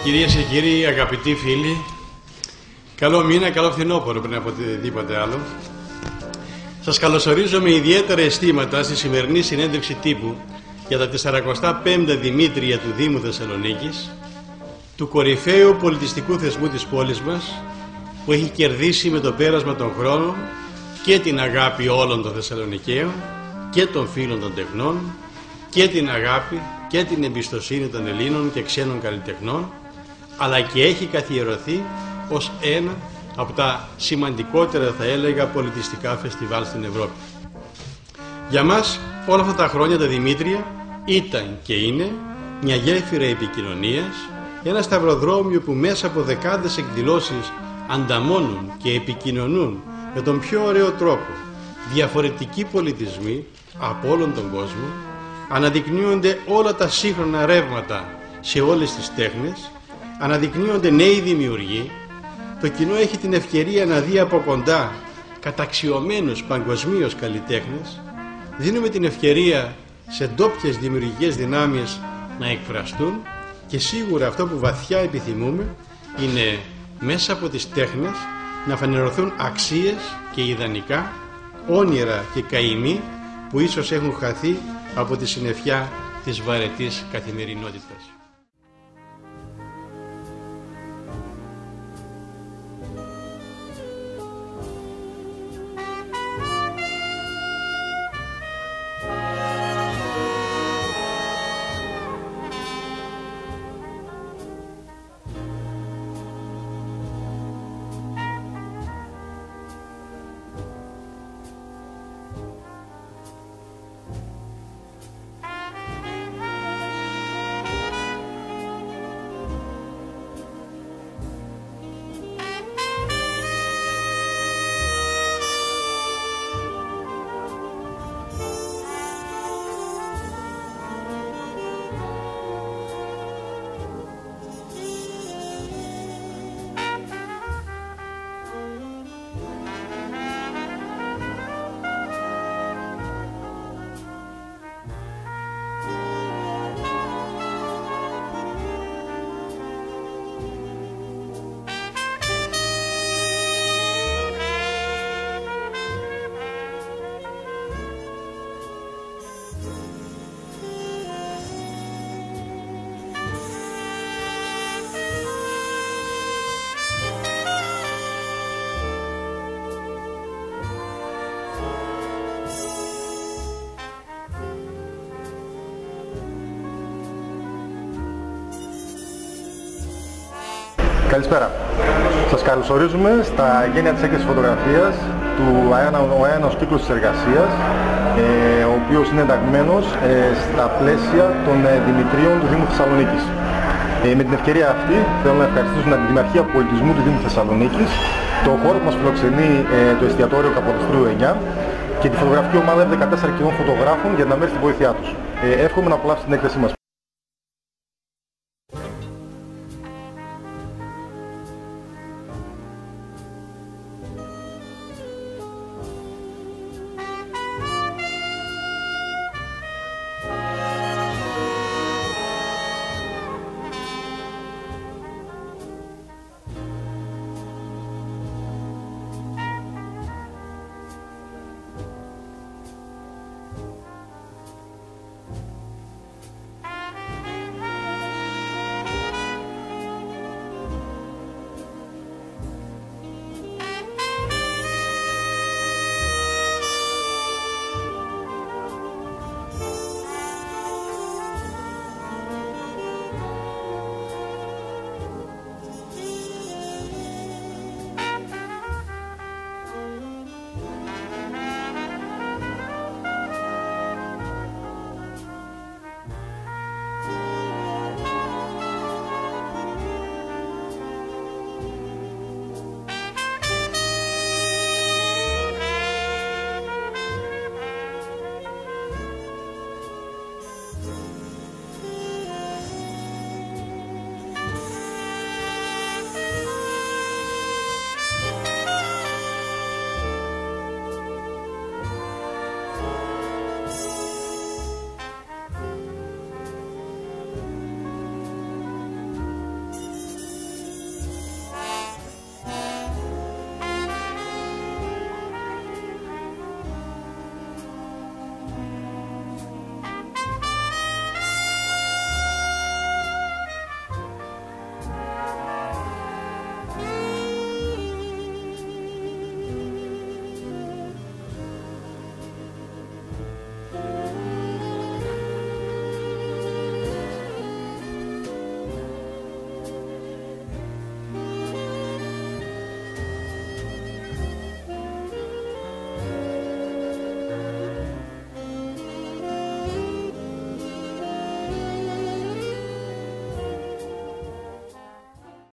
Κυρίες και κύριοι, αγαπητοί φίλοι, καλό μήνα, καλό φθινόπωρο πριν από οτιδήποτε άλλο. Σας καλωσορίζω με ιδιαίτερα αισθήματα στη σημερινή συνέντευξη τύπου για τα 45 Δημήτρια του Δήμου Θεσσαλονίκης, του κορυφαίου πολιτιστικού θεσμού της πόλης μας, που έχει κερδίσει με το πέρασμα των χρόνων και την αγάπη όλων των Θεσσαλονικαίων και των φίλων των τεχνών και την αγάπη και την εμπιστοσύνη των Ελλήνων και ξένων καλλιτεχνών, αλλά και έχει καθιερωθεί ως ένα από τα σημαντικότερα, θα έλεγα, πολιτιστικά φεστιβάλ στην Ευρώπη. Για μας όλα αυτά τα χρόνια τα Δημήτρια ήταν και είναι μια γέφυρα επικοινωνίας, ένα σταυροδρόμιο που μέσα από δεκάδες εκδηλώσεις ανταμώνουν και επικοινωνούν με τον πιο ωραίο τρόπο διαφορετικοί πολιτισμοί από όλον τον κόσμο, αναδεικνύονται όλα τα σύγχρονα ρεύματα σε όλες τις τέχνες, αναδεικνύονται νέοι δημιουργοί, το κοινό έχει την ευκαιρία να δει από κοντά καταξιωμένους παγκοσμίως καλλιτέχνες, δίνουμε την ευκαιρία σε ντόπιες δημιουργικές δυνάμεις να εκφραστούν και σίγουρα αυτό που βαθιά επιθυμούμε είναι μέσα από τις τέχνες να φανερωθούν αξίες και ιδανικά, όνειρα και καημοί που ίσως έχουν χαθεί από τη συννεφιά της βαρετής καθημερινότητας. Καλησπέρα. Σας καλωσορίζουμε στα γένεια της έκθεσης φωτογραφίας του αέναος κύκλος της εργασίας, ο οποίος είναι ενταγμένος στα πλαίσια των Δημητρίων του Δήμου Θεσσαλονίκης. Με την ευκαιρία αυτή θέλω να ευχαριστήσω την Αντιμαρχία Πολιτισμού του Δήμου Θεσσαλονίκης, το χώρο που μας φιλοξενεί το εστιατόριο Καποδιστρίου 9 και τη φωτογραφική ομάδα 14 κοινών φωτογράφων για να μέρθει τη βοήθειά τους. Εύχομαι να απολαύσετε την έκθεσή μας.